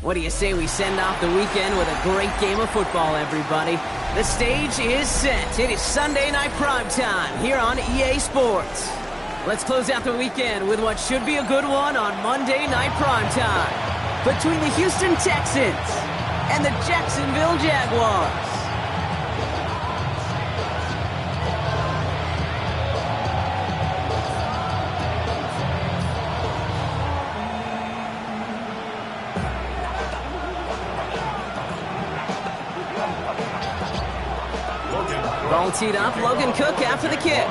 What do you say we send off the weekend with a great game of football, everybody? The stage is set. It is Sunday night primetime here on EA Sports. Let's close out the weekend with what should be a good one on Monday night primetime between the Houston Texans and the Jacksonville Jaguars. Ball teed up, Logan Cook after the kick.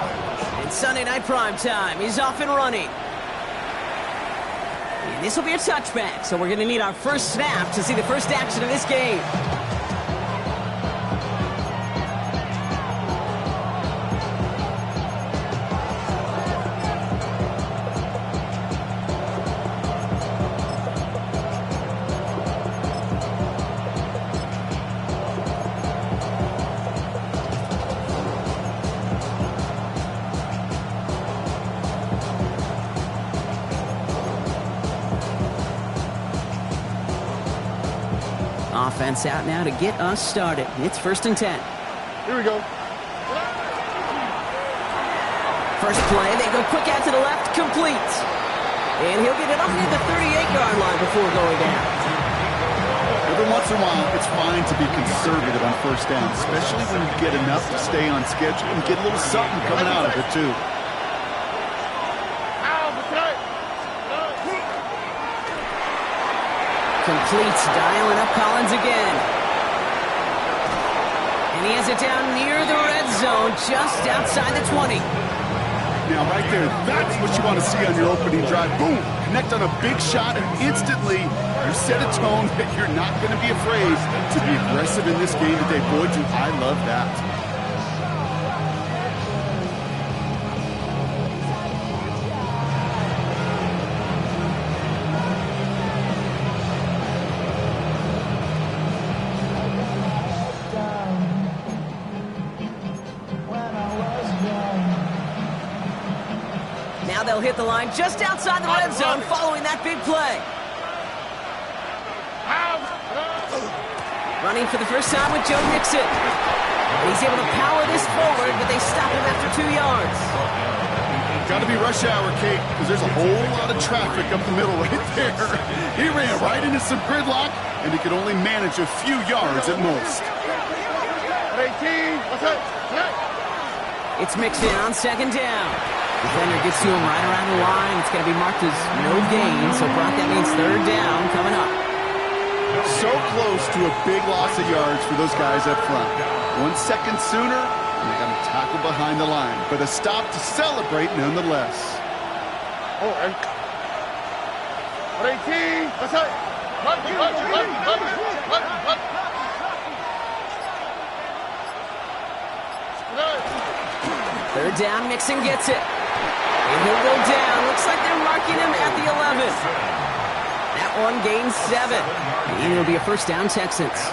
And Sunday night primetime, he's off and running. And this will be a touchback, so we're going to need our first snap to see the first action of this game. Offense out now to get us started. It's 1st and 10. Here we go. First play, they go quick out to the left, complete. And he'll get it up near the 38-yard line before going down. Every once in a while, it's fine to be conservative on first down, especially when you get enough to stay on schedule and get a little something coming out of it, too. Completes, dialing up Collins again. And he has it down near the red zone, just outside the 20. Now, right there, that's what you want to see on your opening drive. Boom! Connect on a big shot, and instantly you set a tone that you're not going to be afraid to be aggressive in this game today. Boy, do I love that. Now they'll hit the line just outside the red zone following that big play. Running for the first time with Joe Mixon. And he's able to power this forward, but they stop him after 2 yards. Got to be rush hour, Kate, because there's a whole lot of traffic up the middle right there. He ran right into some gridlock, and he could only manage a few yards at most. It's Mixon on 2nd down. Defender gets to him right around the line. It's going to be marked as no gain, so Brock, that means 3rd down coming up. So close to a big loss of yards for those guys up front. 1 second sooner, and they got to tackle behind the line. But a stop to celebrate nonetheless. Oh, and 3rd down, Mixon gets it. And he'll go down. Looks like they're marking him at the 11. That one gains 7. And it'll be a 1st down, Texans.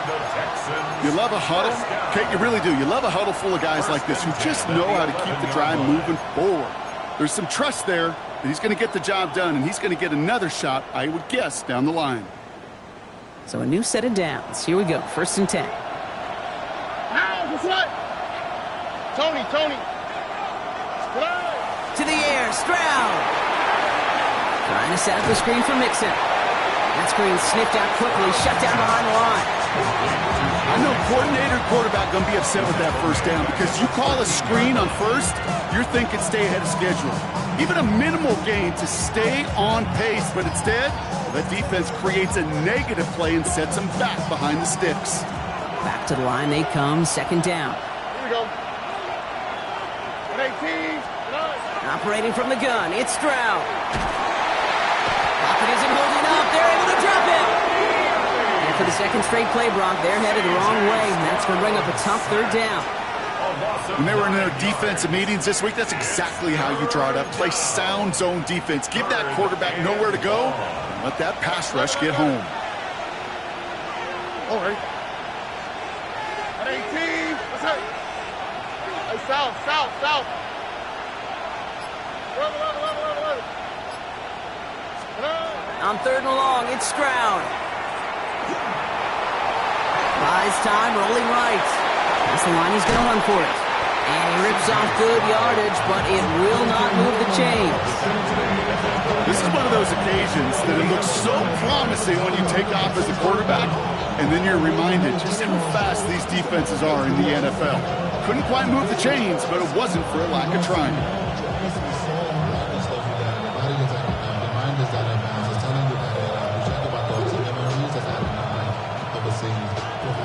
You love a huddle. Kate, you really do. You love a huddle full of guys like this who just know how to keep the drive moving forward. There's some trust there that he's going to get the job done, and he's going to get another shot, I would guess, down the line. So a new set of downs. Here we go. 1st and 10. Tony. To the air, Stroud. Trying to set up the screen for Mixon. That screen sniffed out quickly, shut down behind the line. I know coordinator and quarterback going to be upset with that 1st down because you call a screen on 1st, you're thinking stay ahead of schedule. Even a minimal gain to stay on pace, but instead, the defense creates a negative play and sets them back behind the sticks. Back to the line they come, 2nd down. Here we go. 18. Operating from the gun, it's Stroud. Pocket isn't holding up. They're able to drop him. And for the 2nd straight play, Brock, they're headed the wrong way, and that's going to bring up a tough 3rd down. When they were in their defensive meetings this week, that's exactly how you draw it up. Play sound zone defense. Give that quarterback nowhere to go, and let that pass rush get home. All right. 18. What's up? Hey, south. On 3rd and long, it's Stroud. Buys time, rolling right. That's the line, he's going to run for it. And he rips off good yardage, but it will not move the chains. This is one of those occasions that it looks so promising when you take off as a quarterback, and then you're reminded just how fast these defenses are in the NFL. Couldn't quite move the chains, but it wasn't for a lack of trying.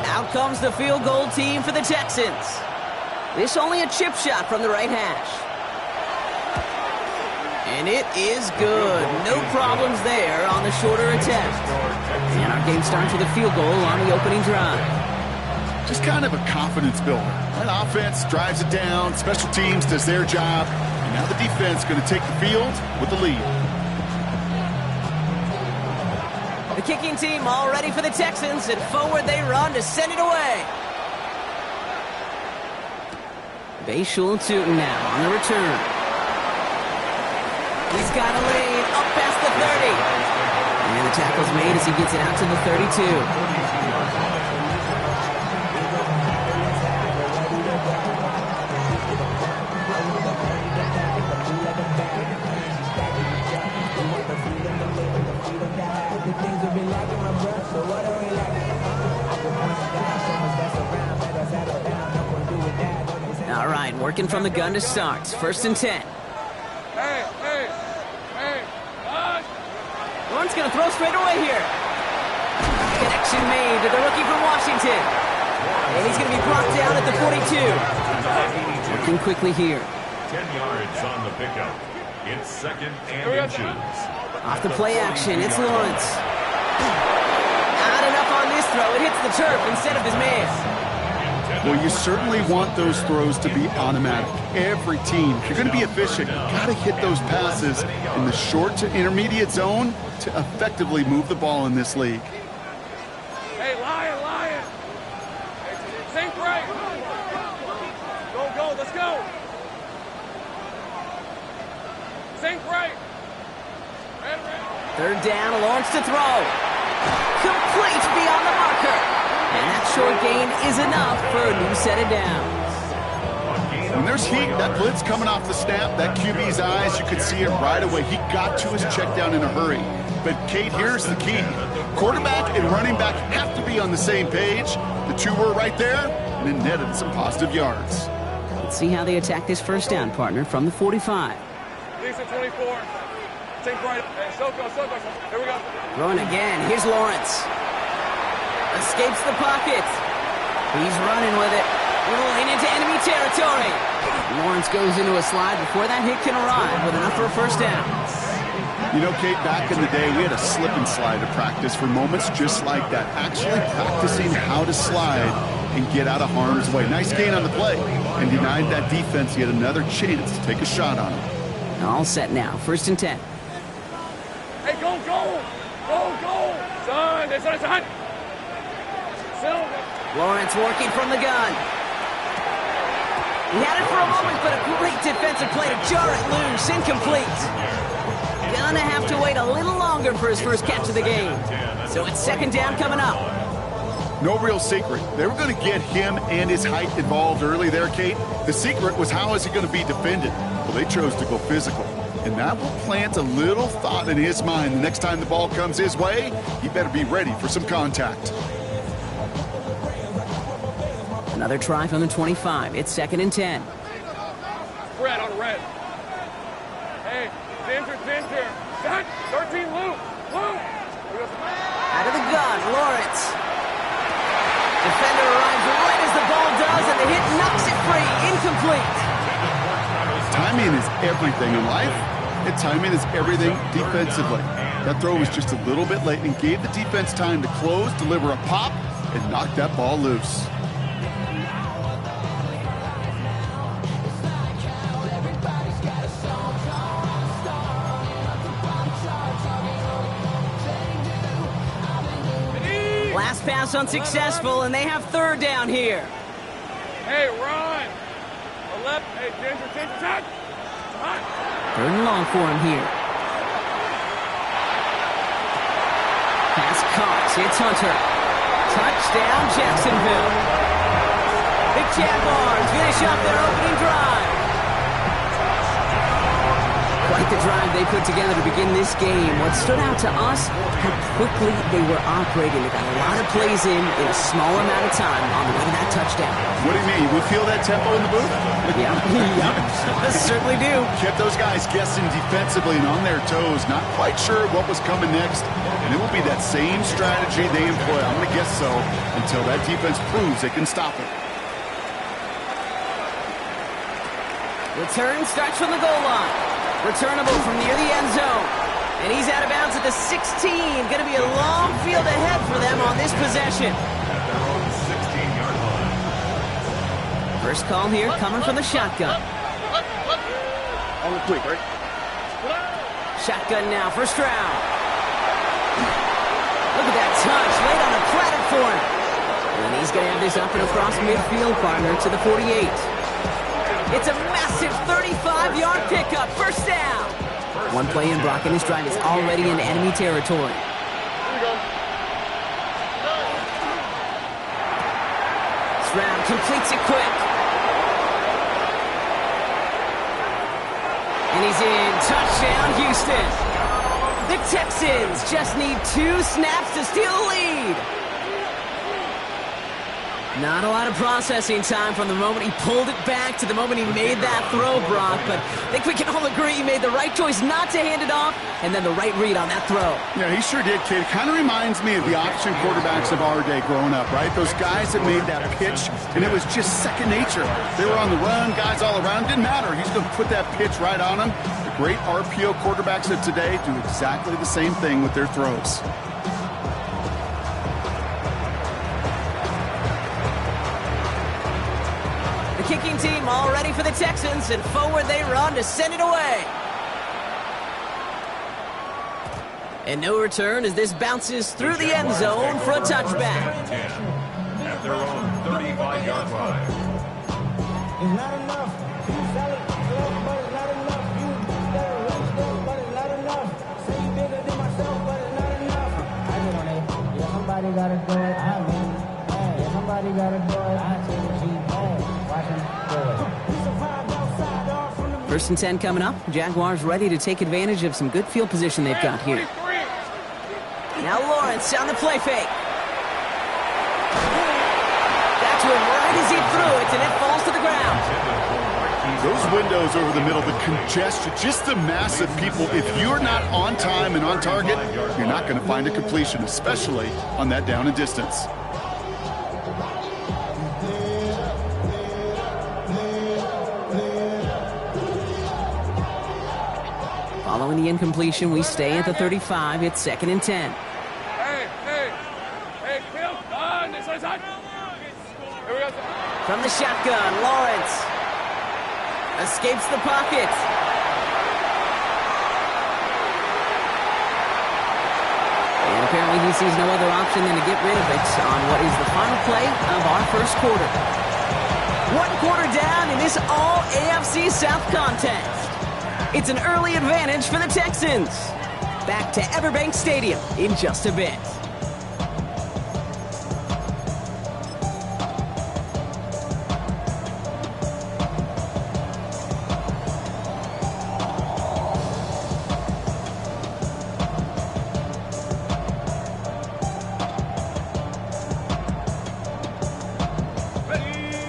Out comes the field goal team for the Texans. This only a chip shot from the right hash. And it is good. No problems there on the shorter attempt. And our game starts with a field goal on the opening drive. Just kind of a confidence builder. That offense drives it down, special teams does their job, and now the defense going to take the field with the lead. The kicking team all ready for the Texans, and forward they run to send it away. Bayshul Tootin now on the return. He's got a lead up past the 30. And the tackle's made as he gets it out to the 32. All right, working from the gun to start. 1st and 10. Lawrence going to throw straight away here. Connection made to the rookie from Washington. And he's going to be brought down at the 42. Working quickly here. 10 yards on the pickup. It's 2nd and inches. Off the play action, it's Lawrence. Not enough on this throw. It hits the turf instead of his man. Well, you certainly want those throws to be automatic. Every team, if you're going to be efficient, you've got to hit those passes in the short to intermediate zone to effectively move the ball in this league. Hey, Lion. Think right. Go, let's go. Think right. 3rd down, Lawrence to throw. Complete beyond the marker. And that short gain is enough for a new set of downs. When there's heat, that blitz coming off the snap, that QB's eyes, you could see it right away. He got to his check down in a hurry. But, Kate, here's the key. Quarterback and running back have to be on the same page. The two were right there, and it netted some positive yards. Let's see how they attack this 1st down, partner, from the 45. Lisa 24. Think right. Hey, Soko. Here we go. Throwing again. Here's Lawrence. Escapes the pocket. He's running with it. Rolling into enemy territory. Lawrence goes into a slide before that hit can arrive with enough for a 1st down. You know, Kate, back in the day, we had a slip and slide to practice for moments just like that. Actually practicing how to slide and get out of harm's way. Nice gain on the play and denied that defense yet another chance to take a shot on him. All set now. 1st and 10. Hey, go. Son. Lawrence working from the gun. He had it for a moment, but a great defensive play to jar it loose. Incomplete. Gonna have to wait a little longer for his first catch of the game. So it's 2nd down coming up. No real secret. They were going to get him and his height involved early there, Kate. The secret was how is he going to be defended? Well, they chose to go physical. And that will plant a little thought in his mind. The next time the ball comes his way, he better be ready for some contact. Another try from the 25. It's 2nd and 10. Red on red. Hey, Ginger. Shot. 13, Luke. Out of the gun, Lawrence. Defender arrives right as the ball does, and the hit knocks it free. Incomplete. Timing is everything in life, and timing is everything defensively. That throw was just a little bit late and gave the defense time to close, deliver a pop, and knock that ball loose. Last pass unsuccessful, and they have 3rd down here. Hey, run. 11. Hey, Ginger, shot. 3rd and long for him here. Pass caught. It's Hunter. Touchdown, Jacksonville. The Jaguars finish up their opening drive. Quite the drive they put together to begin this game. What stood out to us, how quickly they were operating. They got a lot of plays in a small amount of time on the way to that touchdown. What do you mean? We feel that tempo in the booth? Yeah, yep. Certainly do. Kept those guys guessing defensively and on their toes, not quite sure what was coming next. And it will be that same strategy they employ, I'm going to guess so, until that defense proves they can stop it. Return starts from the goal line. Returnable from near the end zone. And he's out of bounds at the 16. Going to be a long field ahead for them on this possession. At their own 16-yard line. First call here coming from the shotgun. On the quick, right? Shotgun now, first round. Look at that touch, laid on a platter for him. And he's going to have this up and across midfield, partner, to the 48. It's a massive 35-yard pickup, first down. One play in, Brock, and his drive is already in enemy territory. Stroud completes it quick. And he's in. Touchdown, Houston. The Texans just need 2 snaps to steal the lead. Not a lot of processing time from the moment he pulled it back to the moment he made that throw, Brock. But I think we can all agree he made the right choice not to hand it off, and then the right read on that throw. Yeah, he sure did, kid. Kind of reminds me of the option quarterbacks of our day growing up, right? Those guys that made that pitch, and it was just second nature. They were on the run, guys all around. Didn't matter. He's going to put that pitch right on them. The great RPO quarterbacks of today do exactly the same thing with their throws. Kicking team all ready for the Texans, and forward they run to send it away. And no return as this bounces through the end zone for a touchback. At their own 35-yard line. It's not enough. You sell it, but it's not enough. You better reach them, but it's not enough. Say you bigger than myself, but it's not enough. I get on it. Yeah, somebody gotta do it. I mean, hey, yeah, somebody gotta do it. I take the G. First and 10 coming up. Jaguars ready to take advantage of some good field position they've got here. Now Lawrence on the play fake. That's one right as he threw it, and it falls to the ground. Those windows over the middle, the congestion, just the mass of people. If you're not on time and on target, you're not going to find a completion, especially on that down and distance. Following the incompletion, we stay at the 35. It's 2nd and 10. Hey, Phil, on this side. Here we go. From the shotgun, Lawrence escapes the pocket. And apparently he sees no other option than to get rid of it on what is the final play of our first quarter. 1 quarter down in this all AFC South contest. It's an early advantage for the Texans. Back to Everbank Stadium in just a bit.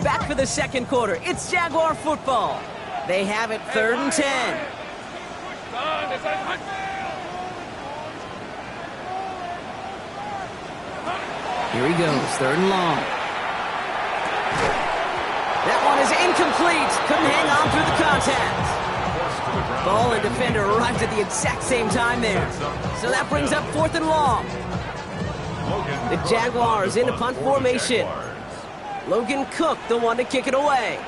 Back for the second quarter. It's Jaguar football. They have it 3rd and 10. Here he goes, 3rd and long. That one is incomplete. Couldn't hang on through the contact. Ball and defender arrived at the exact same time there. So that brings up 4th and long. The Jaguars into punt formation. Logan Cook, the one to kick it away.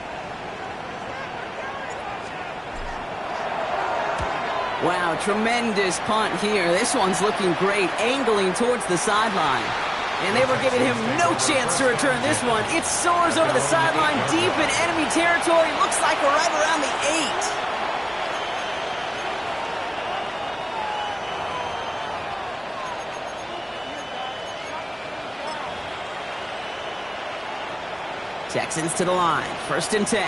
Wow, tremendous punt here. This one's looking great, angling towards the sideline. And they were giving him no chance to return this one. It soars over the sideline deep in enemy territory. Looks like we're right around the 8. Texans to the line. 1st and 10.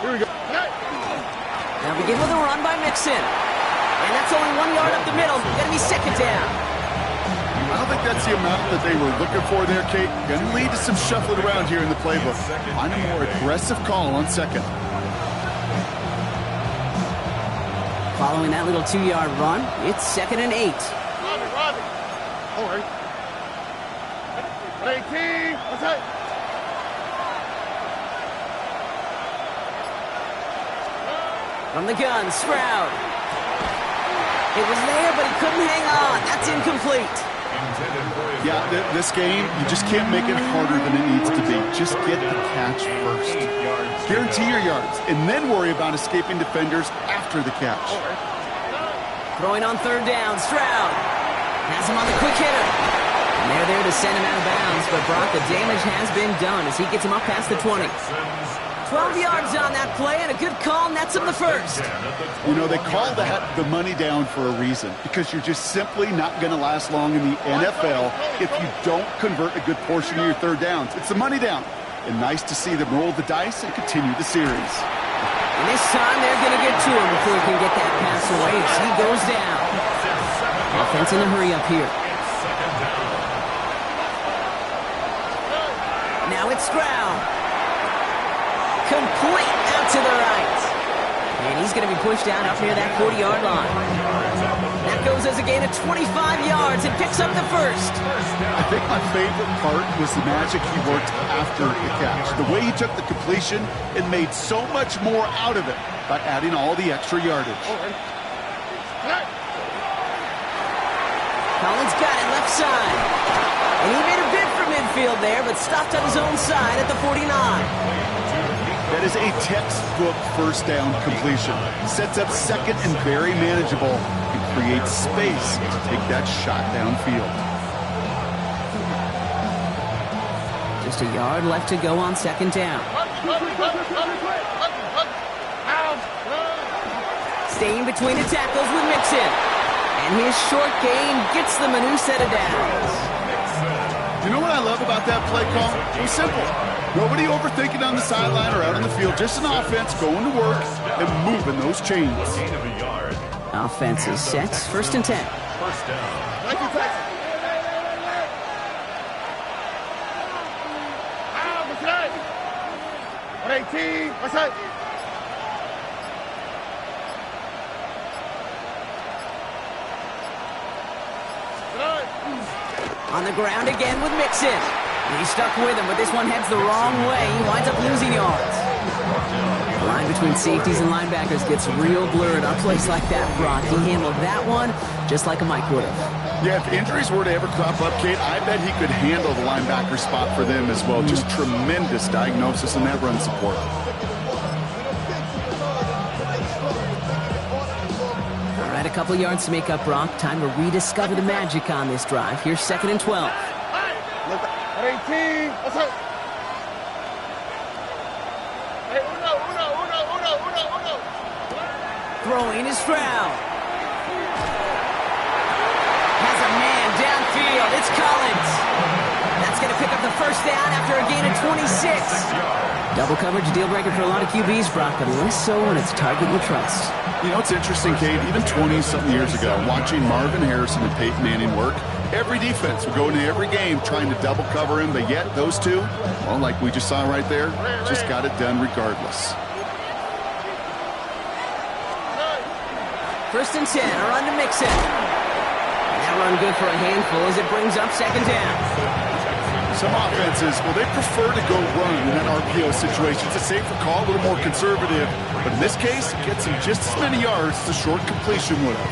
Here we go. Now begin with a run by Mixon. And that's only 1 yard up the middle. Going to be 2nd down. I don't think that's the amount that they were looking for there, Kate. Going to lead to some shuffling around here in the playbook. Find a more aggressive call on 2nd. Following that little 2-yard run, it's 2nd and 8. Robbie. All right. 18. What's that? From the gun, Stroud. It was there, but he couldn't hang on. That's incomplete. Yeah, this game, you just can't make it harder than it needs to be. Just get the catch first. Guarantee your yards, and then worry about escaping defenders after the catch. Throwing on 3rd down, Stroud. Has him on the quick hitter. And they're there to send him out of bounds, but Brock, the damage has been done as he gets him up past the 20. 12 yards on that play, and a good call nets him the 1st. You know, they call that the money down for a reason, because you're just simply not going to last long in the NFL if you don't convert a good portion of your 3rd downs. It's the money down. And nice to see them roll the dice and continue the series. And this time they're going to get to him before he can get that pass away as he goes down. Offense in a hurry up here. Now it's Stroud. Complete out to the right. And he's going to be pushed out up near that 40-yard line. That goes as a gain of 25 yards and picks up the 1st. I think my favorite part was the magic he worked after the catch. The way he took the completion and made so much more out of it by adding all the extra yardage. Collins got it left side. And he made a bid for midfield there, but stopped on his own side at the 49. That is a textbook 1st down completion. Sets up 2nd and very manageable and creates space to take that shot downfield. Just a yard left to go on 2nd down. Staying between the tackles with Mixon. And his short gain gets them a new set of downs. You know what I love about that play call? It was simple. Nobody overthinking on the sideline or out on the field. Just an offense going to work and moving those chains. Offense is set. 1st and 10. 1st down. Thank you, Texas. 118. What's that? On the ground again with Mixon. He's stuck with him, but this one heads the wrong way. He winds up losing yards. The line between safeties and linebackers gets real blurred on plays like that, Brock. He handled that one just like a Mike would have. Yeah, if injuries were to ever crop up, Kate, I bet he could handle the linebacker spot for them as well. Just tremendous diagnosis in that run support. All right, a couple yards to make up, Brock. Time to rediscover the magic on this drive. Here's 2nd and 12. 18. What's up? Hey, uno. Throwing is Stroud. Has a man downfield. It's Collins. That's going to pick up the 1st down after a gain of 26. Double coverage, deal breaker for a lot of QBs, Brock, but less so when it's a target you trust. You know, it's interesting, Kate, even 20-something years ago, watching Marvin Harrison and Peyton Manning work, every defense would go into every game trying to double cover him, but yet those two, well, like we just saw right there, just got it done regardless. 1st and 10, a run to Mixon. And that run good for a handful as it brings up 2nd down. Some offenses, well, they prefer to go run in that RPO situation. It's a safer call, a little more conservative. But in this case, it gets him just as many yards as the short completion would have.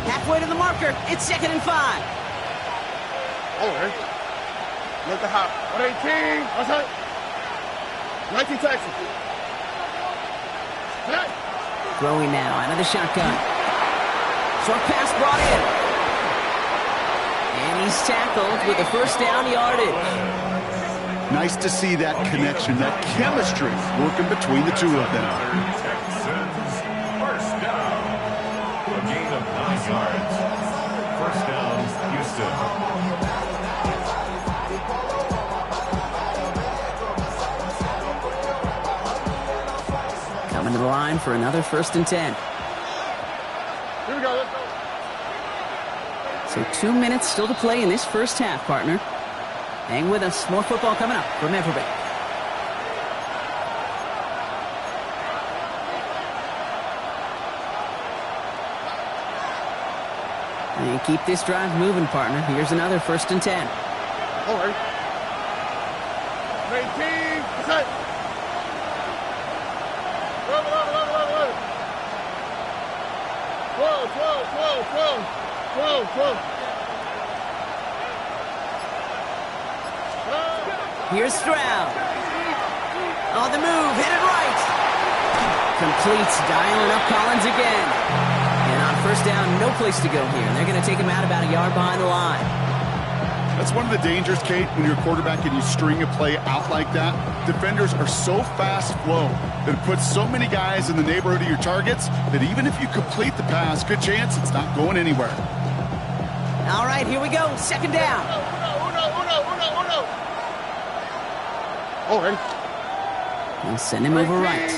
Halfway to the marker, it's 2nd and 5. All right. Let the hop. 118. What's that? 19 Texas. Throwing now out of the shotgun. Short pass brought in. And he's tackled with a 1st down yardage. Nice to see that connection, that chemistry working between the two of them. Texans, 1st down. A gain of 9 yards. 1st down, Houston. Coming to the line for another 1st and 10. Here we go, let's go. So 2 minutes still to play in this first half, partner. Hang with us. More football coming up from Everbank. And keep this drive moving, partner. Here's another 1st and 10. All right. 19, set. 11, 11, 11, 11, 11. 12, 12, 12, 12, 12, 12. Here's Stroud. On the move, headed right. Completes, dialing up Collins again. And on 1st down, no place to go here. And they're going to take him out about a yard behind the line. That's one of the dangers, Kate, when you're a quarterback and you string a play out like that. Defenders are so fast flow that it puts so many guys in the neighborhood of your targets that even if you complete the pass, good chance it's not going anywhere. All right, here we go. 2nd down. Uno. All right. We'll send him over right.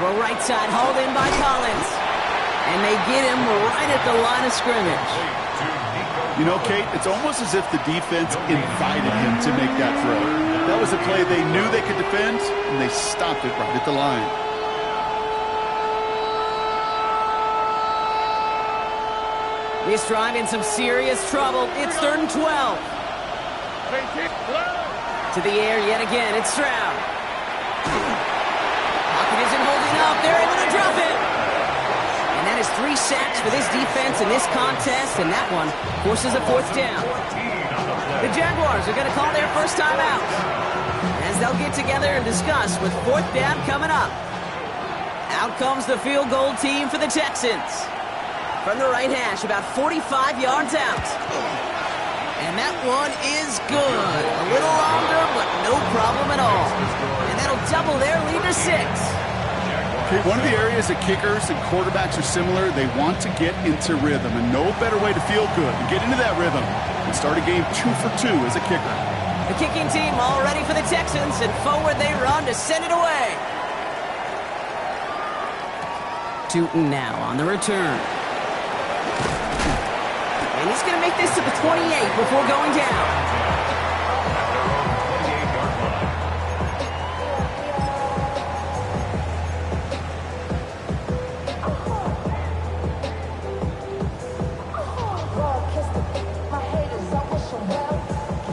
Throw right side, hauled in by Collins. And they get him right at the line of scrimmage. You know, Kate, it's almost as if the defense invited him to make that throw. That was a play they knew they could defend, and they stopped it right at the line. This drive in some serious trouble. It's 3rd and 12. To the air yet again. It's Stroud. Pocket isn't holding up. They're able to drop it. And that is 3 sacks for this defense in this contest, and that one forces a 4th down. The Jaguars are going to call their first time out as they'll get together and discuss with 4th down coming up. Out comes the field goal team for the Texans. From the right hash, about 45 yards out. And that one is good. A little longer, but no problem at all. And that'll double their lead to 6. Okay, one of the areas that kickers and quarterbacks are similar, they want to get into rhythm. And no better way to feel good and get into that rhythm and start a game 2 for 2 as a kicker. The kicking team all ready for the Texans, and forward they run to send it away. Tootin now on the return. And he's going to make this to the 28 before going down.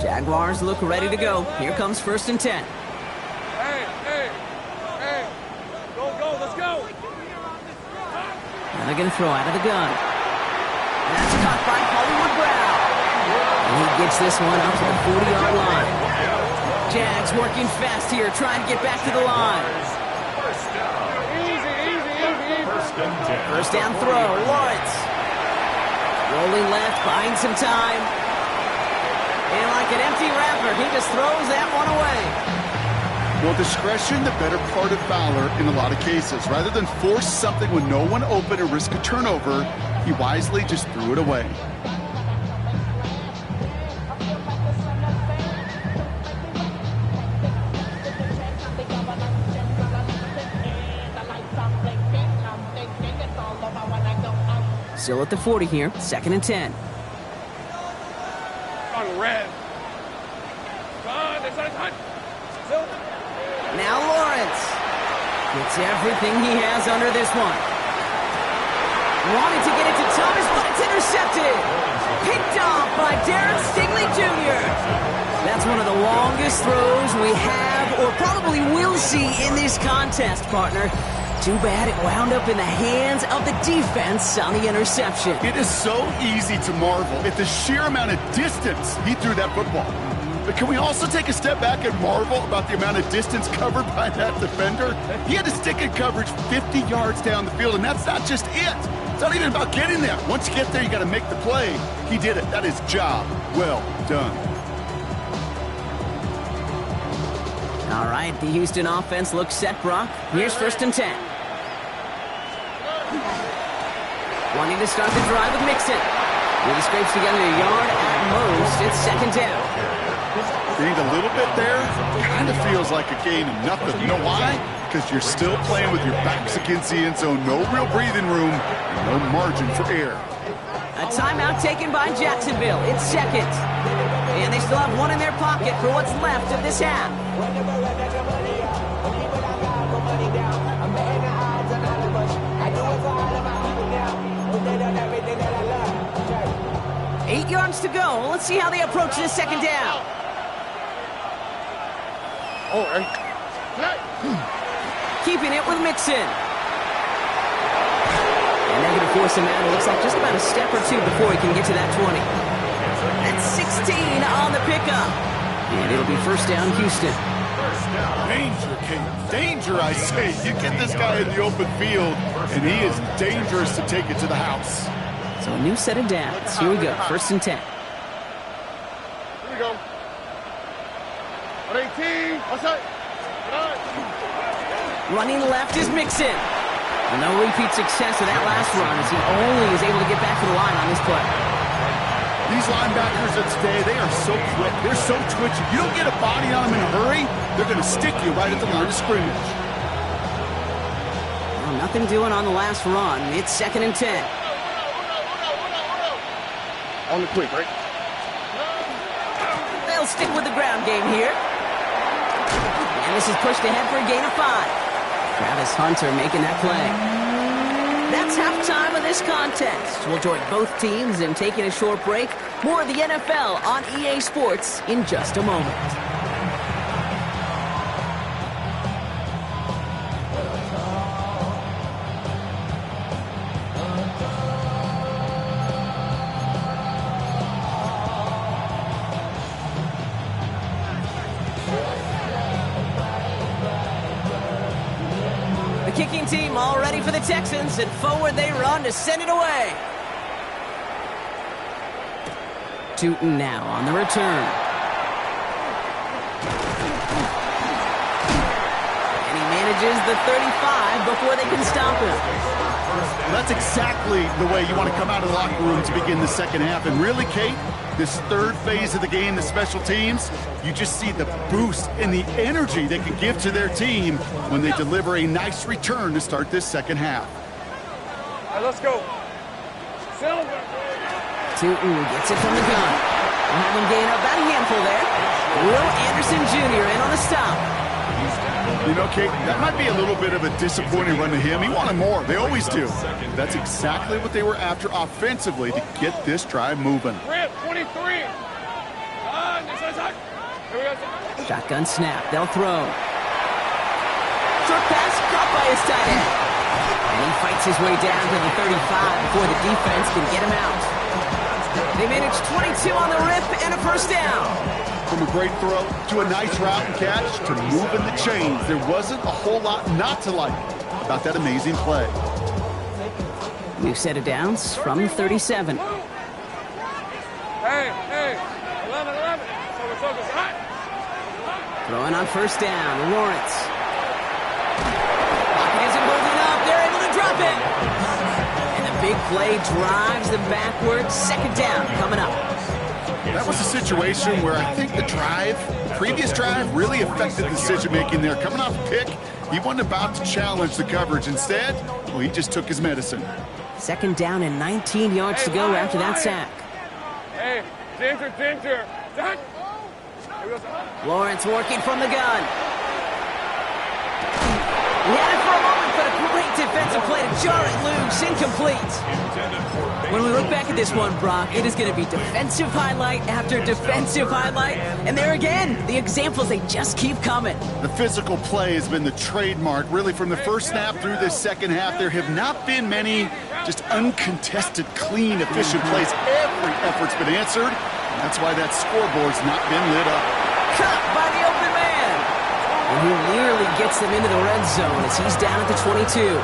Jaguars look ready to go. Here comes 1st and 10. Hey. Go, let's go. Now they're going to throw out of the gun. And that's caught by Hollywood Brown. And he gets this one up to the 40-yard line. Jags working fast here, trying to get back to the line. Easy. First down throw, Lawrence. Rolling left, buying some time. And like an empty wrapper, he just throws that one away. Well, discretion, the better part of valor in a lot of cases. Rather than force something with no one open and risk a turnover, he wisely just threw it away. Still at the 40 here, 2nd and 10. On red. Now Lawrence gets everything he has under this one. Wanted to get it to Thomas, but it's intercepted. Picked off by Darren Stingley Jr. That's one of the longest throws we have or probably will see in this contest, partner. Too bad it wound up in the hands of the defense on the interception. It is so easy to marvel at the sheer amount of distance he threw that football. But can we also take a step back and marvel about the amount of distance covered by that defender? He had to stick in coverage 50 yards down the field, and that's not just it. It's not even about getting there. Once you get there, you got to make the play. He did it. That is job well done. All right, the Houston offense looks set, Brock. Here's 1st and 10. Wanting to start the drive with Mixon. He scrapes together a yard at most. It's 2nd down. Gained a little bit there. Kind of feels like a gain of nothing. You know why? Because you're still playing with your backs against the end zone. No real breathing room and no margin for error. A timeout taken by Jacksonville. It's second. And they still have one in their pocket for what's left of this half. 8 yards to go. Let's see how they approach this second down. Keeping it with Mixon. And they're going to force him out. It looks like just about a step or two before he can get to that 20. That's 16 on the pickup. And it'll be first down, Houston. Danger, Kate. Danger, I say. You get this guy in the open field, and he is dangerous to take it to the house. So a new set of downs. Here we go. First and 10. Here we go. 18. What's that? Running left is Mixon. No repeat success of that last run as he only is able to get back to the line on this play. These linebackers of today, they are so quick. They're so twitchy. You don't get a body on them in a hurry, they're going to stick you right at the line of scrimmage. Well, nothing doing on the last run. It's second and 10. On the quick, right? They'll stick with the ground game here. And this is pushed ahead for a gain of 5. Travis Hunter making that play. That's halftime of this contest. We'll join both teams in taking a short break. More of the NFL on EA Sports in just a moment. The kicking team all ready for the Texans, and forward they run to send it away. Tootin now on the return. And he manages the 35 before they can stop him. Well, that's exactly the way you want to come out of the locker room to begin the second half. And really, Kate, this third phase of the game, the special teams, you just see the boost and the energy they can give to their team when they deliver a nice return to start this second half. All right, let's go. Silver. Tootin gets it from the gun. We'll have him gain about a handful there. Will Anderson Jr. in on the stop. You know, Kate, that might be a little bit of a disappointing run to him. He wanted more. They always do. That's exactly what they were after offensively to get this drive moving. 23. Shotgun snap. They'll throw. Short pass caught by his tight end. And he fights his way down to the 35 before the defense can get him out. They manage 22 on the rip and a first down. From a great throw to a nice route and catch to moving the chains, there wasn't a whole lot not to like about that amazing play. New set of downs from the 37. Hey, 11. Focus. Throwing on first down, Lawrence. Pocket isn't holding up. They're able to drop it. And the big play drives them backwards. Second down coming up. That was a situation where I think the previous drive, really affected the decision-making there. Coming off a pick, he wasn't about to challenge the coverage. Instead, well, he just took his medicine. Second down and 19 yards to go after that sack. Hey, danger. Lawrence working from the gun. He had it for a moment, but a great defensive play to jar it loose. Incomplete. When we look back at this one, Brock, it is going to be defensive highlight after defensive highlight. And there again, the examples, they just keep coming. The physical play has been the trademark, really, from the first snap through this second half. There have not been many just uncontested, clean, efficient plays. Every effort's been answered. That's why that scoreboard's not been lit up. Caught by the open man. And he nearly gets them into the red zone as he's down at the 22.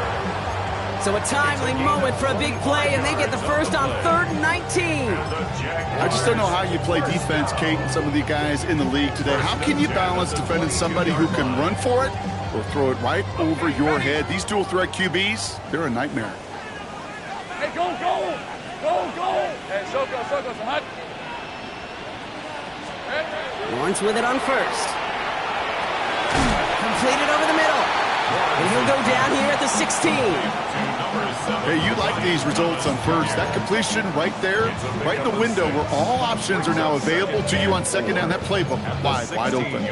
So a timely moment for a big play, and they get the first on 3rd and 19. I just don't know how you play defense, Kate, and some of the guys in the league today. How can you balance defending somebody who can run for it or throw it right over your head? These dual-threat QBs, they're a nightmare. Hey, go. Hey, Soko, hot. Lawrence with it on first. Completed over the middle. And he'll go down here at the 16. Hey, you like these results on first. That completion right there, right in the window where all options are now available to you on second down. That playbook wide open.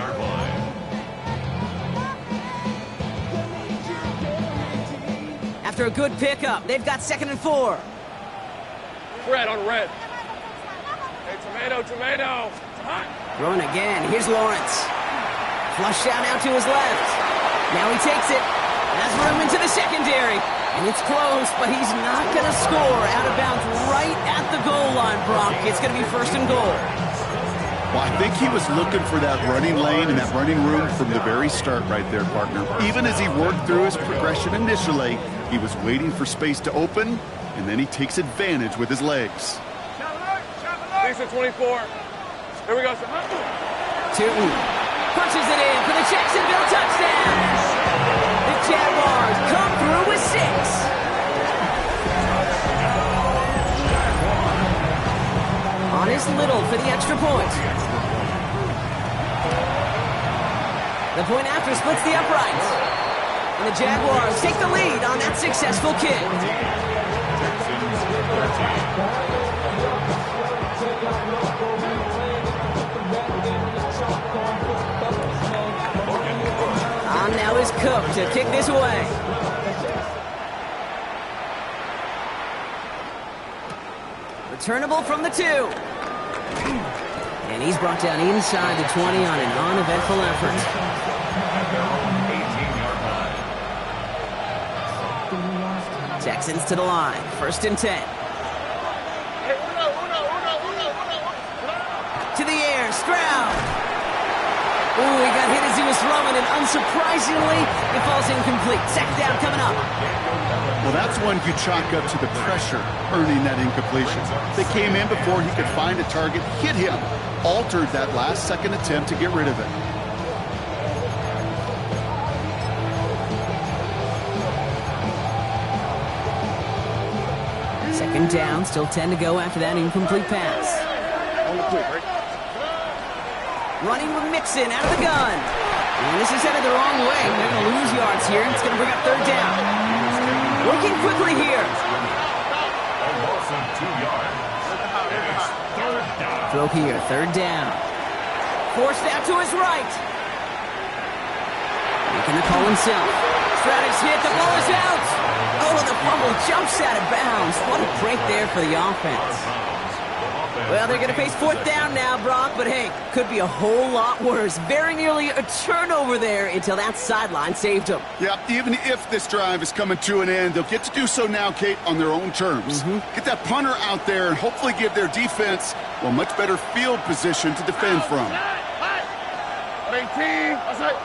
After a good pickup, they've got 2nd and 4. Red on red. Hey, tomato. Throwing again. Here's Lawrence. Flush out now to his left. Now he takes it. Has room into the secondary. And it's close, but he's not going to score out of bounds right at the goal line, Brock. It's going to be 1st and goal. Well, I think he was looking for that running lane and that running room from the very start right there, partner. Even as he worked through his progression initially, he was waiting for space to open, and then he takes advantage with his legs. Decent 24. Here we go, sir. Tootin punches it in for the Jacksonville touchdown. The Jaguars come through with 6. On is Little for the extra point. The point after splits the uprights. And the Jaguars take the lead on that successful kick. On now is Cook to kick this away. Returnable from the 2. And he's brought down inside the 20 on an uneventful effort. 18-yard line. Texans to the line. 1st and 10. To the air, Stroud. Ooh, he got hit as he was throwing, and unsurprisingly, it falls incomplete. 2nd down coming up. Well, that's one you chalk up to the pressure earning that incompletion. They came in before he could find a target, hit him, altered that last second attempt to get rid of it. Second down, still 10 to go after that incomplete pass. On the quick, right? Running with Mixon out of the gun. And this is headed the wrong way. They're going to lose yards here. It's going to bring up 3rd down. Working quickly here. A loss of 2 yards. It's 3rd down. Throw here, 3rd down. Forced out to his right. Making the call himself. Stroud is hit. The ball is out. Oh, the fumble jumps out of bounds. What a break there for the offense. Well, they're going to face 4th down now, Brock, but hey, could be a whole lot worse. Very nearly a turnover there until that sideline saved them. Yeah, even if this drive is coming to an end, they'll get to do so now, Kate, on their own terms. Get that punter out there and hopefully give their defense a much better field position to defend from. 19. That's it.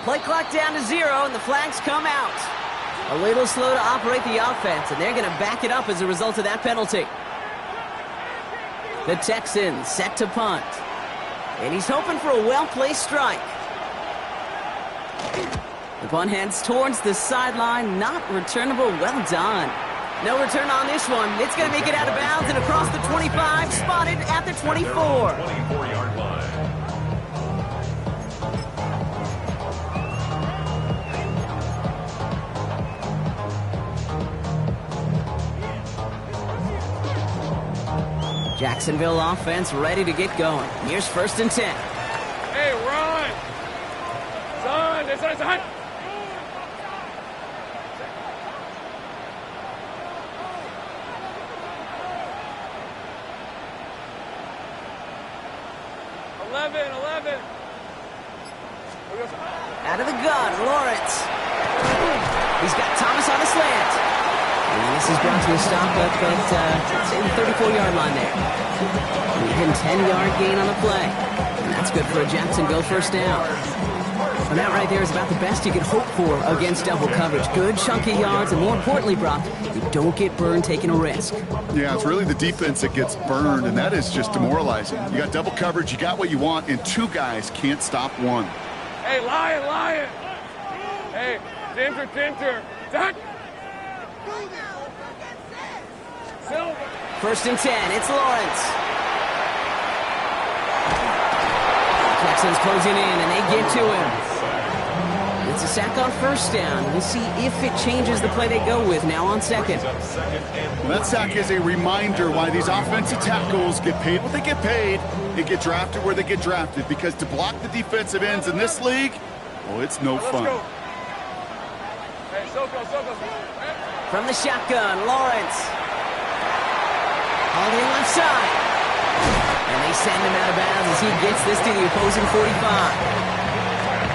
Play clock down to 0, and the flags come out. A little slow to operate the offense, and they're going to back it up as a result of that penalty. The Texans set to punt. And he's hoping for a well-placed strike. The punt heads towards the sideline, not returnable. Well done. No return on this one. It's going to make it out of bounds and across the 25, spotted at the 24. 24-yard line. Jacksonville offense ready to get going. Here's 1st and 10. Hey, run! Son, this is a 11. Out of the gun, Lawrence. He's got Thomas on the slant. And this is brought to a stop at the 34-yard line there. And even 10-yard gain on the play. And that's good for a Jacksonville 1st down. And that right there is about the best you could hope for against double coverage. Good chunky yards, and more importantly, Brock, you don't get burned taking a risk. Yeah, it's really the defense that gets burned, and that is just demoralizing. You got double coverage, you got what you want, and two guys can't stop one. Hey, Lion! Hey, Ginger! Duck! Silver! 1st and 10, it's Lawrence. Texans closing in, and they get to him. It's a sack on 1st down. We'll see if it changes the play they go with now on 2nd. Well, that sack is a reminder why these offensive tackles get paid what they get paid and get drafted where they get drafted, because to block the defensive ends in this league, well, it's no fun. Hey, Soko. From the shotgun, Lawrence. All the way left side. And they send him out of bounds as he gets this to the opposing 45.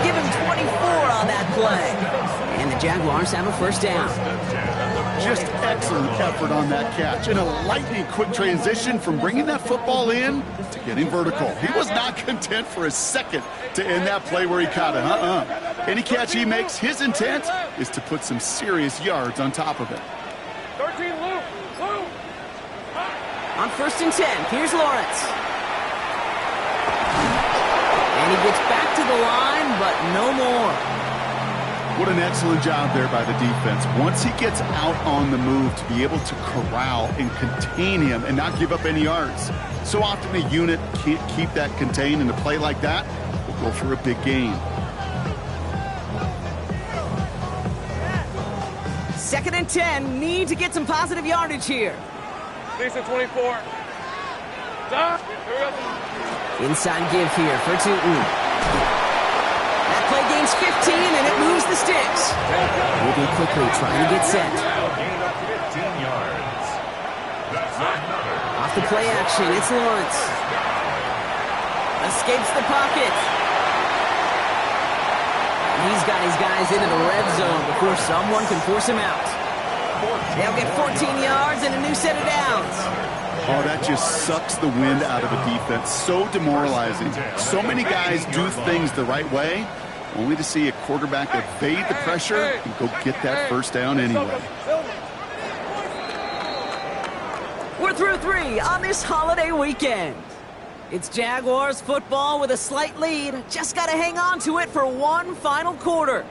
Give him 24 on that play. And the Jaguars have a 1st down. Just excellent effort on that catch. And a lightning quick transition from bringing that football in to getting vertical. He was not content for a second to end that play where he caught it. Any catch he makes, his intent is to put some serious yards on top of it. 13, Luke! On 1st and 10, here's Lawrence. And he gets back to the line, but no more. What an excellent job there by the defense. Once he gets out on the move, to be able to corral and contain him and not give up any yards. So often a unit can't keep that contained, and a play like that will go for a big gain. 2nd and 10, need to get some positive yardage here. Lisa, 24. Stop. Inside give here for Tootin. That play gains 15, and it moves the sticks. Moving quickly, trying to get set. Gain of 15 yards. That's another. Off the play action, it's Lawrence. Escapes the pocket. He's got his guys into the red zone before someone can force him out. They'll get 14 yards and a new set of downs. Oh, that just sucks the wind out of a defense. So demoralizing. So many guys do things the right way, only to see a quarterback evade the pressure and go get that 1st down anyway. We're through 3 on this holiday weekend. It's Jaguars football with a slight lead. Just got to hang on to it for one final quarter.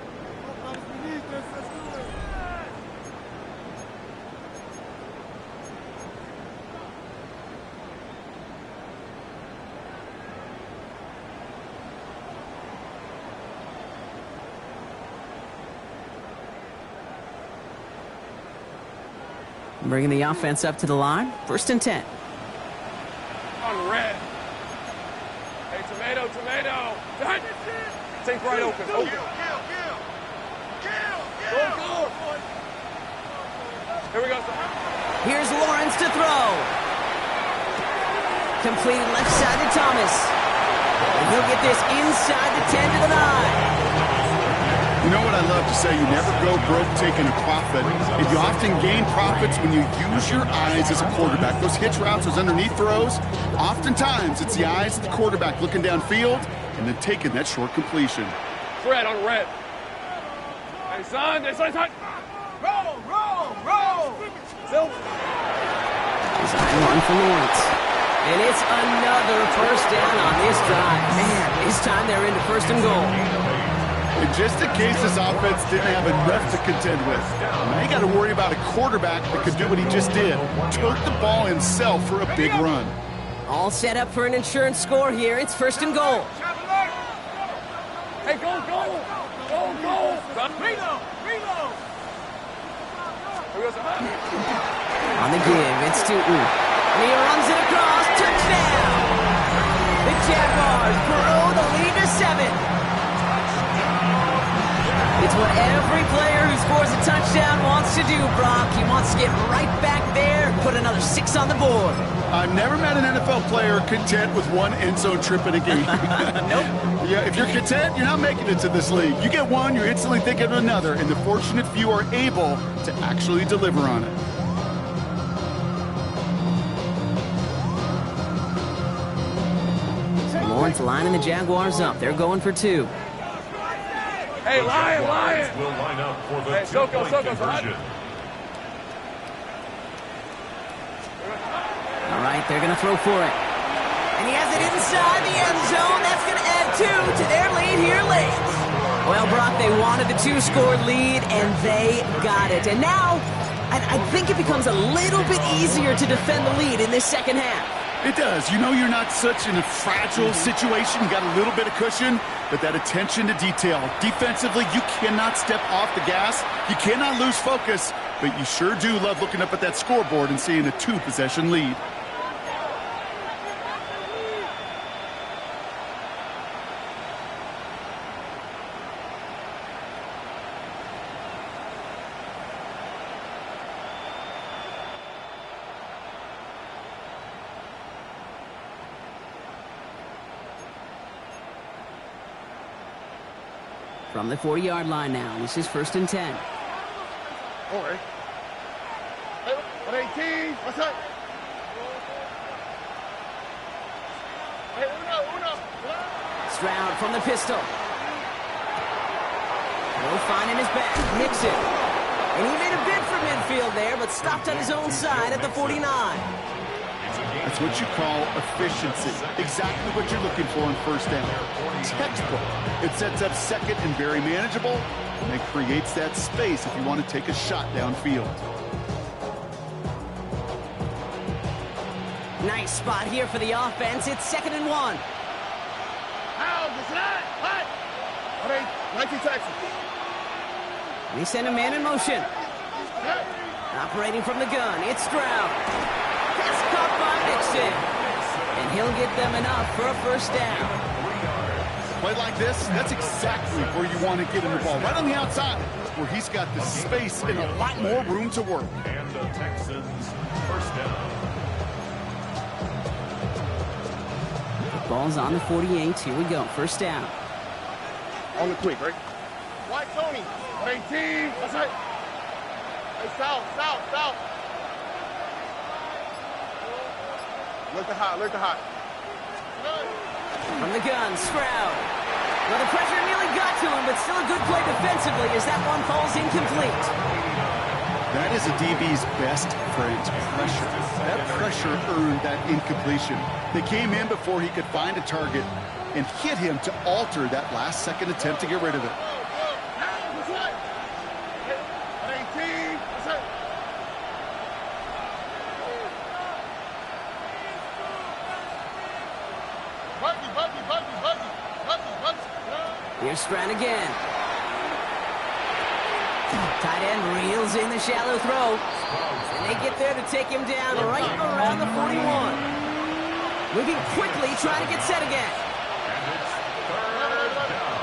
Bringing the offense up to the line. 1st and 10. On red. Hey, tomato. Take right open. Go. Here we go. Here's Lawrence to throw. Completed left side to Thomas. And he'll get this inside the 10 to the 9. You know what I love to say? You never go broke taking a profit. And you often gain profits when you use your eyes as a quarterback. Those hitch routes, those underneath throws, oftentimes it's the eyes of the quarterback looking downfield and then taking that short completion. Red on red. Hey, son. Roll. Silver. Design run for Lawrence. And it's another 1st down on this drive. Man, this time they're into 1st and goal. And just in case this offense didn't have enough to contend with, now you got to worry about a quarterback that could do what he just did. Took the ball himself for a big run. All set up for an insurance score here. It's 1st and goal. Hey, go. Reload. On the give, it's Tootin. And he runs it across. Touchdown! The Jaguars grow the lead to 7. It's what every player who scores a touchdown wants to do, Brock. He wants to get right back there and put another 6 on the board. I've never met an NFL player content with one end zone trip in a game. Nope. Yeah, if you're content, you're not making it to this league. You get one, you're instantly thinking of another, and the fortunate few are able to actually deliver on it. Lawrence lining the Jaguars up. They're going for 2. Hey, Lion. Will line up for the Hey, two-point conversion. All right, they're going to throw for it. And he has it inside the end zone. That's going to add 2 to their lead here late. Well, Brock, they wanted the 2-score lead, and they got it. And now, I think it becomes a little bit easier to defend the lead in this second half. It does. You know you're not such in a fragile situation. You got a little bit of cushion, but that attention to detail. Defensively, you cannot step off the gas. You cannot lose focus, but you sure do love looking up at that scoreboard and seeing a 2-possession lead. From the 40-yard line now, this is 1st and 10. All right. Hey, 118. What's up? Hey, uno. Stroud from the pistol. No finding his back. Nixon. And he made a bid for midfield there, but stopped on his own side at the 49. That's what you call efficiency. Exactly what you're looking for on 1st down. Textbook. It sets up 2nd and very manageable, and it creates that space if you want to take a shot downfield. Nice spot here for the offense. It's 2nd and 1. How is that? What? 19 Texas. They send a man in motion. Operating from the gun, it's Stroud. Pass caught by Nixon. And he'll get them enough for a 1st down. Play like this, that's exactly where you want to get him the ball. Right on the outside, where he's got the space and a lot more room to work. And the Texans 1st down. The ball's on the 48. Here we go. 1st down. On the quick, right? White Tony. 118. That's right. Hey, south. Look the hot. From the gun, Stroud. Well, the pressure nearly got to him, but still a good play defensively as that one falls incomplete. That is a DB's best friend, pressure. That pressure earned that incompletion. They came in before he could find a target and hit him to alter that last-second attempt to get rid of it. Here's Stroud again. Tight end reels in the shallow throw. And they get there to take him down right around the 41. Moving quickly, trying to get set again. And it's 3rd down.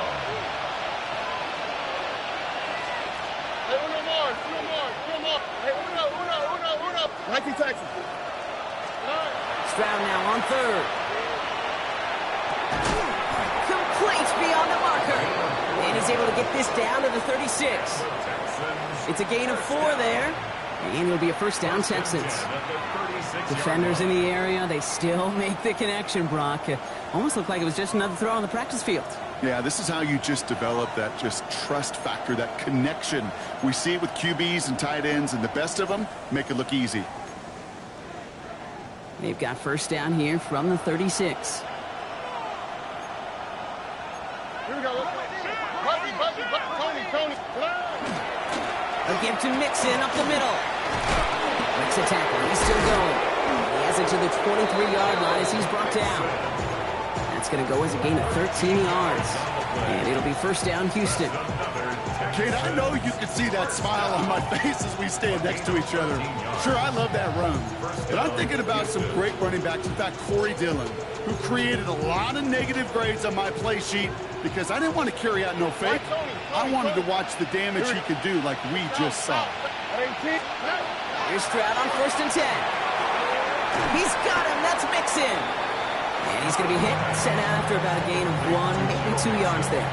Hey, uno more. Hey, uno. 19 Texas. Stroud now on 3rd. Complete beyond the marker. And he's able to get this down to the 36. It's a gain of 4 there. And it'll be a 1st down, Texans. Defenders in the area, they still make the connection, Brock. It almost looked like it was just another throw on the practice field. Yeah, this is how you just develop that just trust factor, that connection. We see it with QBs and tight ends, and the best of them make it look easy. They've got 1st down here from the 36. Here we go. Tony. A give to Mixon up the middle. Breaks a tackle. He's still going. He has it to the 23-yard line as he's brought down. That's going to go as a gain of 13 yards. And it'll be 1st down, Houston. Kate, I know you can see that smile on my face as we stand next to each other. Sure, I love that run. But I'm thinking about some great running backs. In fact, Corey Dillon, who created a lot of negative grades on my play sheet because I didn't want to carry out no fake. I wanted to watch the damage he could do like we just saw. Here's Stroud on 1st and 10. He's got him. That's Mixon. And he's going to be hit and sent out after about a gain of 1, maybe 2 yards there.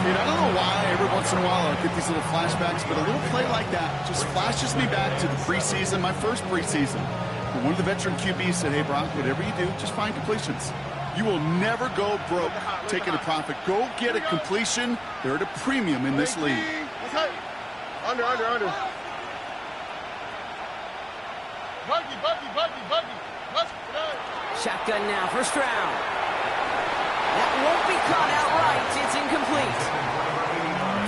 Kate, I don't know why every once in a while I get these little flashbacks, but a little play like that just flashes me back to the preseason, my first preseason. And one of the veteran QBs said, hey, Brock, whatever you do, just find completions. You will never go broke taking a profit. Go get a completion. They're at a premium in this league. Under. Buggy. Shotgun now, first round. That won't be caught outright. It's incomplete.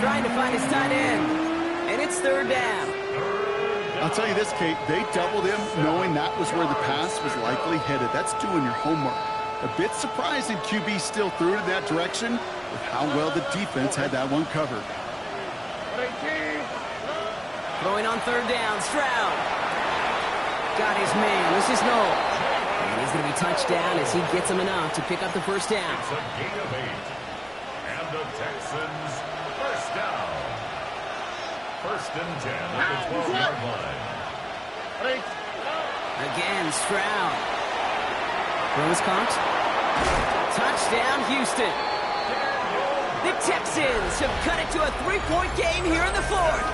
Trying to find his tight end. And it's third down. I'll tell you this, Kate. They doubled him knowing that was where the pass was likely headed. That's doing your homework. A bit surprising QB still threw it in that direction with how well the defense had that one covered. Throwing on third down, Stroud. Got his man. This is Knoll. And he's going to be touched down as he gets him enough to pick up the first down. It's a gain of 8. And the Texans first down. First and 10 at the 12-yard line. Again, Stroud. Rose caught. Touchdown, Houston. The Texans have cut it to a 3-point game here in the fourth.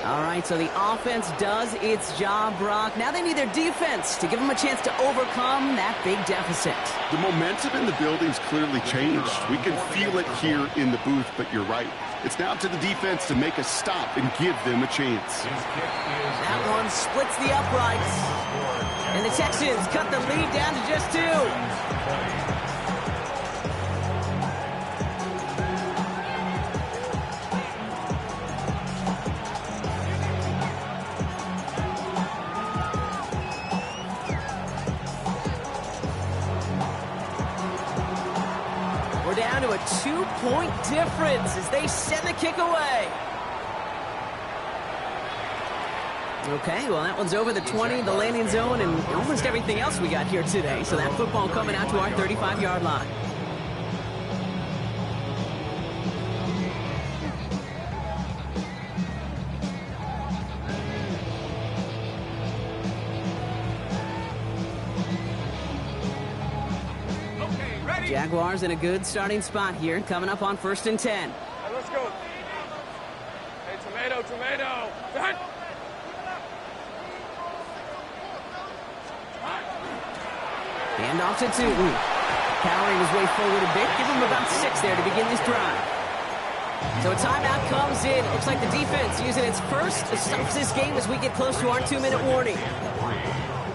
All right, so the offense does its job, Brock. Now they need their defense to give them a chance to overcome that big deficit. The momentum in the building's clearly changed. We can feel it here in the booth, but you're right. It's now to the defense to make a stop and give them a chance. That one splits the uprights. And the Texans cut the lead down to just 2. We're down to a 2-point difference as they send the kick away. Okay, well, that one's over the 20, the landing zone, and almost everything else we got here today. So that football coming out to our 35-yard line. Jaguars in a good starting spot here, coming up on first and 10. Right, let's go. Hey, tomato. Done. Hand off to Tootin. Powering his way forward a bit. Give him about 6 there to begin this drive. So a timeout comes in. Looks like the defense using its first to stop this game as we get close to our 2-minute warning.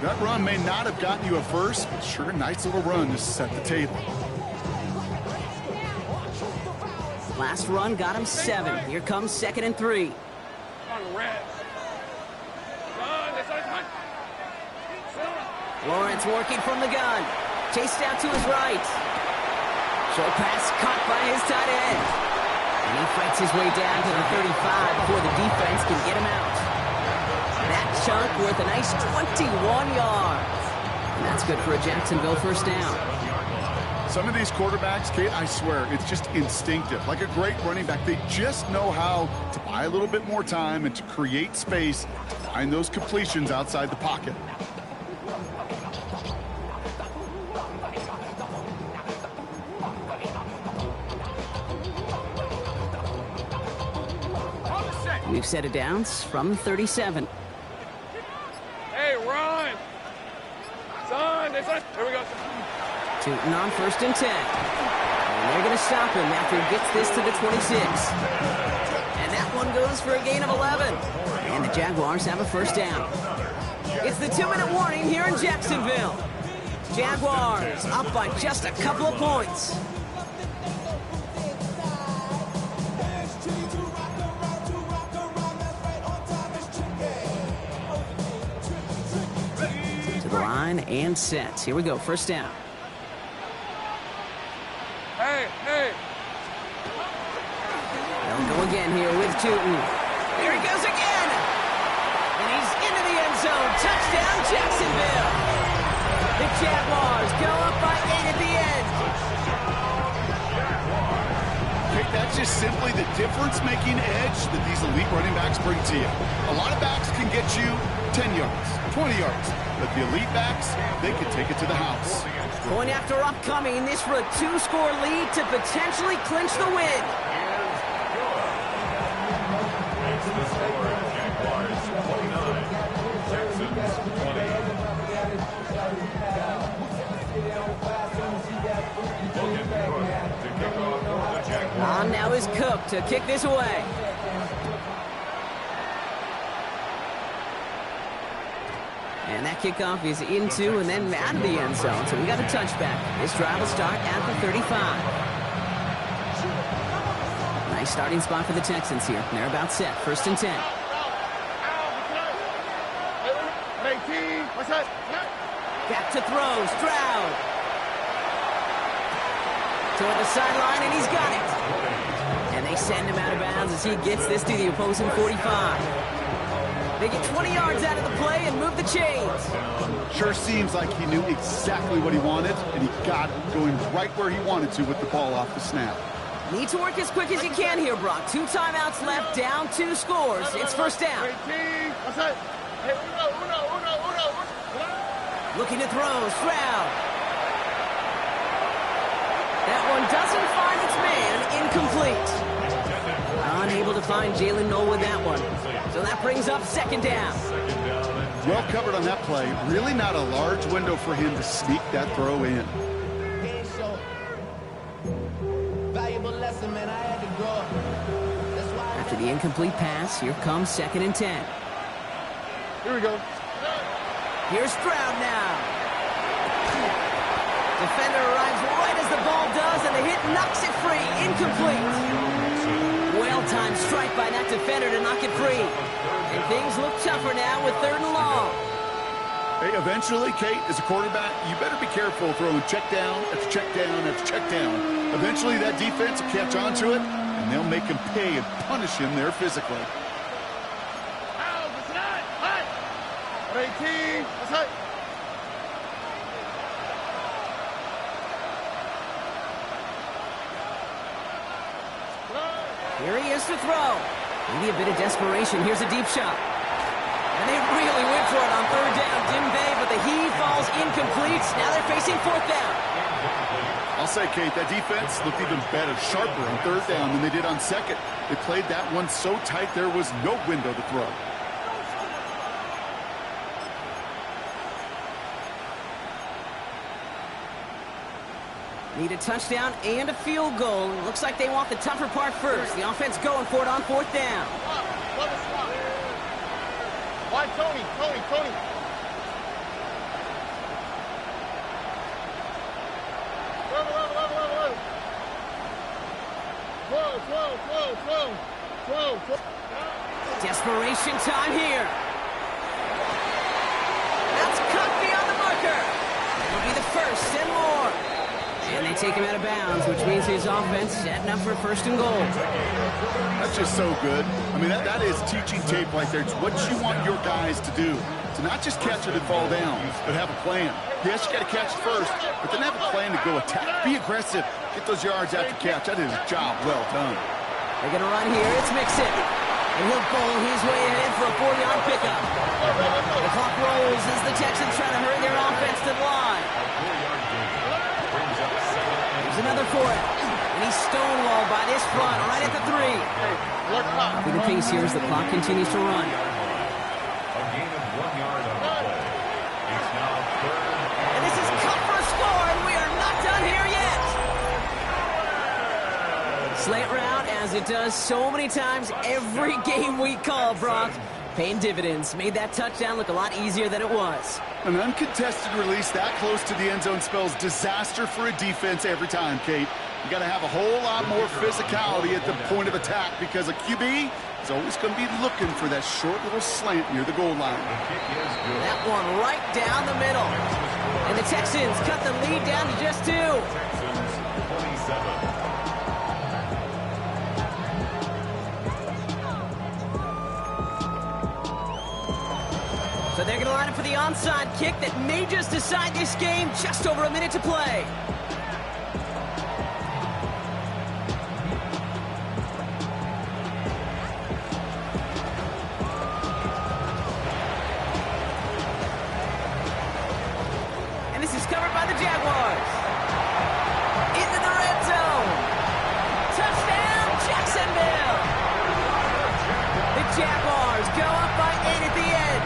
That run may not have gotten you a first, but sure, nice little run to set the table. Last run got him 7. Here comes 2nd and 3. On red. Lawrence working from the gun. Chased out to his right. Short pass caught by his tight end. And he fights his way down to the 35 before the defense can get him out. That chunk worth a nice 21 yards. And that's good for a Jacksonville first down. Some of these quarterbacks, Kate, I swear, it's just instinctive. Like a great running back, they just know how to buy a little bit more time and to create space to find those completions outside the pocket. We've set it down from 37. Hey, run! Son, here we go. Tootin on first and 10. And they're going to stop him after he gets this to the 26. And that one goes for a gain of 11. And the Jaguars have a first down. It's the 2-minute warning here in Jacksonville. Jaguars up by just a couple of points. Line and set. Here we go. First down. Hey. They'll go again here with Tootin. Here he goes again. And he's into the end zone. Touchdown, Jacksonville. The Jaguars go up by 8 at the end. That's just simply the difference-making edge that these elite running backs bring to you. A lot of backs can get you 10 yards, 20 yards, but the elite backs, they can take it to the house. Going after upcoming, this for a 2-score lead to potentially clinch the win. It's the score. Jaguars 29, Texans 20. On now is Cook to kick this away. And that kickoff is into and then out of the end zone. So we got a touchback. This drive will start at the 35. Nice starting spot for the Texans here. They're about set. 1st and 10. Back to throw. Stroud. Toward the sideline, and he's got it. And they send him out of bounds as he gets this to the opposing 45. They get 20 yards out of the play and move the chains. Sure seems like he knew exactly what he wanted, and he got it going right where he wanted to with the ball off the snap. Need to work as quick as you can here, Brock. 2 timeouts left, down 2 scores. It's 1st down. Looking to throw, Stroud. That one doesn't find its man, incomplete. Unable to find Jalen Noel with that one. So that brings up 2nd down. Well covered on that play. Really not a large window for him to sneak that throw in. After the incomplete pass, here comes 2nd and 10. Here we go. Here's Stroud now. Defender arrives right as the ball does, and the hit knocks it free. Incomplete. Well-timed strike by that defender to knock it free. And things look tougher now with 3rd and long. Hey, eventually, Kate, as a quarterback, you better be careful throwing check down after check down after check down. Eventually, that defense will catch on to it, and they'll make him pay and punish him there physically. Here he is to throw. Maybe a bit of desperation. Here's a deep shot. And they really went for it on 3rd down, didn't they? But the heave falls incomplete. Now they're facing 4th down. I'll say, Kate, that defense looked even better, sharper on 3rd down than they did on 2nd. They played that one so tight there was no window to throw. Need a touchdown and a field goal. Looks like they want the tougher part first. The offense going for it on 4th down. Why, Tony? Whoa. Desperation time here. That's cut beyond the marker. It'll be the 1st and more. And they take him out of bounds, which means his offense setting up for 1st and goal. That's just so good. I mean, that is teaching tape right there. It's what you want your guys to do. To not just catch it and fall down, but have a plan. Yes, you got to catch it first, but then have a plan to go attack. Be aggressive. Get those yards after catch. That is a job well done. They're going to run here. It's Mixon. And he'll bowl his way ahead for a 4-yard pickup. The clock rolls as the Texans try to hurry their offense to the line. There's another for it. And he's stonewalled by this front right at the 3. Copy the pace here as the clock continues to run. A gain of 1 yard on the play. It's now 3rd. And this is cut for a score, and we are not done here yet. Slant route, as it does so many times every game we call, Brock. Paying dividends. Made that touchdown look a lot easier than it was. An uncontested release that close to the end zone spells disaster for a defense every time, Kate. You got to have a whole lot more physicality at the point of attack because a QB is always going to be looking for that short little slant near the goal line. That one right down the middle. And the Texans cut the lead down to just 2. Texans 27. So they're going to line up for the onside kick that may just decide this game. Just over a minute to play. And this is covered by the Jaguars. Into the red zone. Touchdown, Jacksonville. The Jaguars go up by 8 at the end.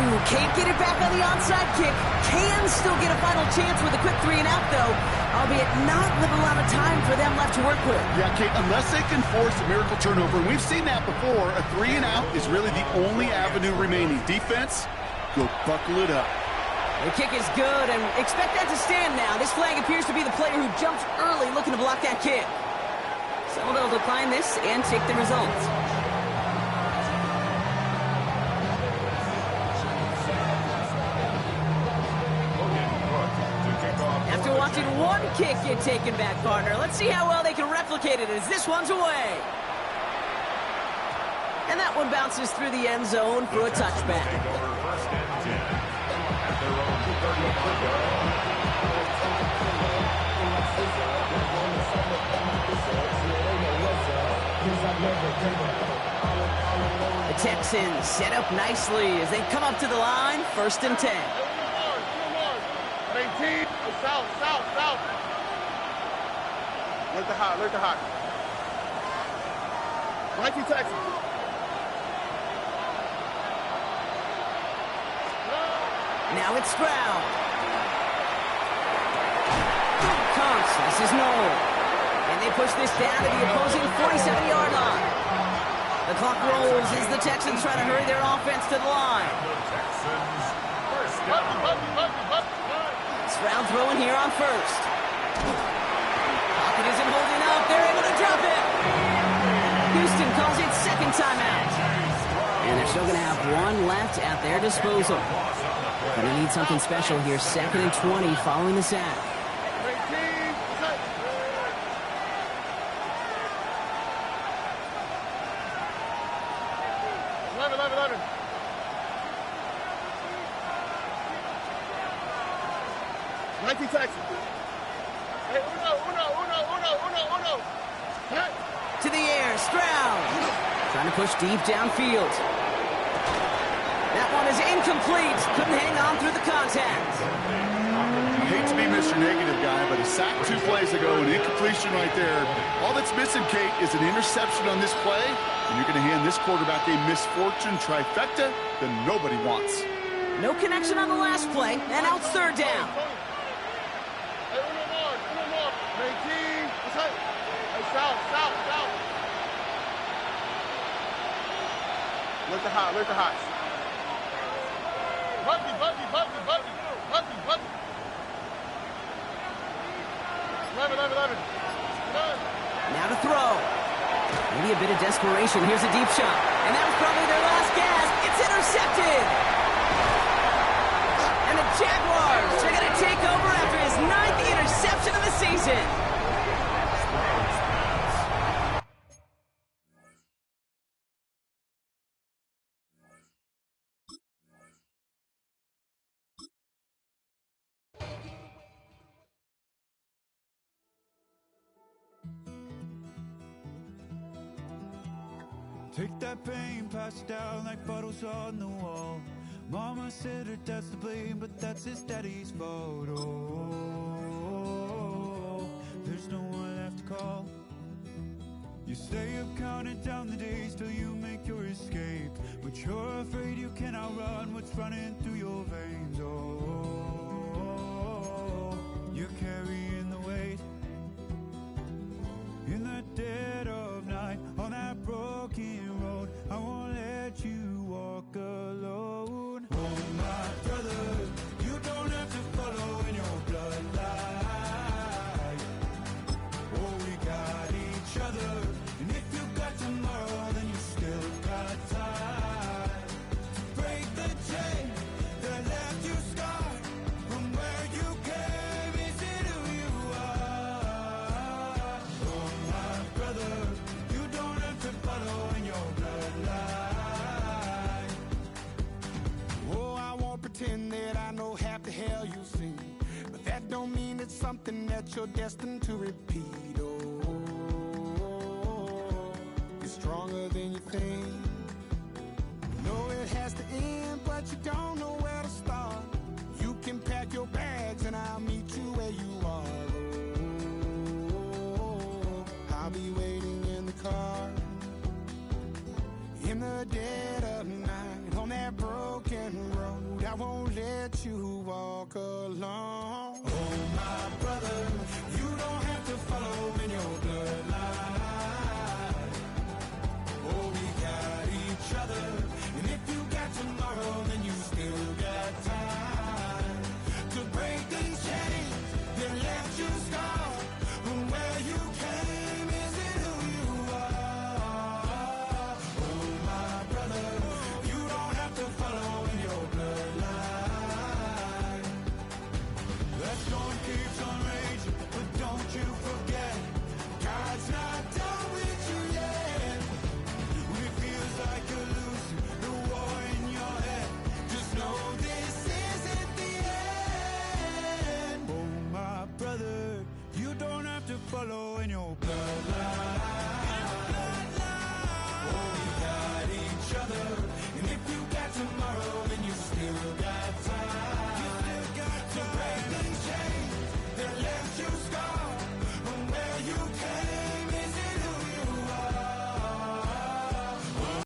Ooh, can't get it back on the onside kick. Can still get a final chance with a quick 3-and-out, though, albeit not with a lot of time for them left to work with. Yeah, Kate, unless they can force a miracle turnover, and we've seen that before, a 3-and-out is really the only avenue remaining. Defense, go buckle it up. The kick is good, and expect that to stand now. This flag appears to be the player who jumps early looking to block that kick. So they'll decline this and take the results. After watching one kick get taken back, partner, let's see how well they can replicate it as this one's away. And that one bounces through the end zone for a touchback. The Texans set up nicely as they come up to the line, 1st and 10. 18. South. Look the hot. 19 Texans. Now it's Stroud. Comes, this is Noel. And they push this down to the opposing 47-yard line. The clock rolls as the Texans try to hurry their offense to the line. Stroud throwing here on 1st. Pocket isn't holding up. They're able to drop it. Houston calls it 2nd timeout. And they're still going to have one left at their disposal. Going to need something special here. 2nd and 20 following the sack. 11. 19 Texans. Hey, uno. Hey. To the air, Stroud. Trying to push deep downfield. That one is incomplete. Couldn't hang on through the contact. Hate to be Mr. Negative guy, but a sack 2 plays ago, an incompletion right there. All that's missing, Kate, is an interception on this play, and you're going to hand this quarterback a misfortune trifecta that nobody wants. No connection on the last play, and now it's 3rd down. Hey, uno more. 19. Hey, south. Look the hot. Buggy. 11. Now to throw. Maybe a bit of desperation. Here's a deep shot. And that was probably their last gasp. It's intercepted. And the Jaguars are going to take over after his 9th interception of the season. Take that pain, pass it down like photos on the wall. Mama said her dad's to blame, but that's his daddy's fault. Oh, there's no one left to call. You stay up counting down the days till you make your escape, but you're afraid you can outrun what's running through your veins. Oh, you're carrying the weight in the dead of night on that broken road. I won't let you walk alone. Oh my brother, you don't have to follow in your bloodline. Oh, we got each other, and if you got tomorrow, then you still got time. Break the chain that left you scarred from where you came into who you are. Oh my brother, you don't have to follow in your bloodline. Oh, I won't pretend that I know half the hell you've seen, but that don't mean it's something that you're destined to repeat. Oh, you're stronger than you think. You know it has to end, but you don't know where to start. You can pack your bags and I'll meet you where you are. Oh, I'll be waiting in the car in the dead of night. on that broken road. I won't let you walk alone.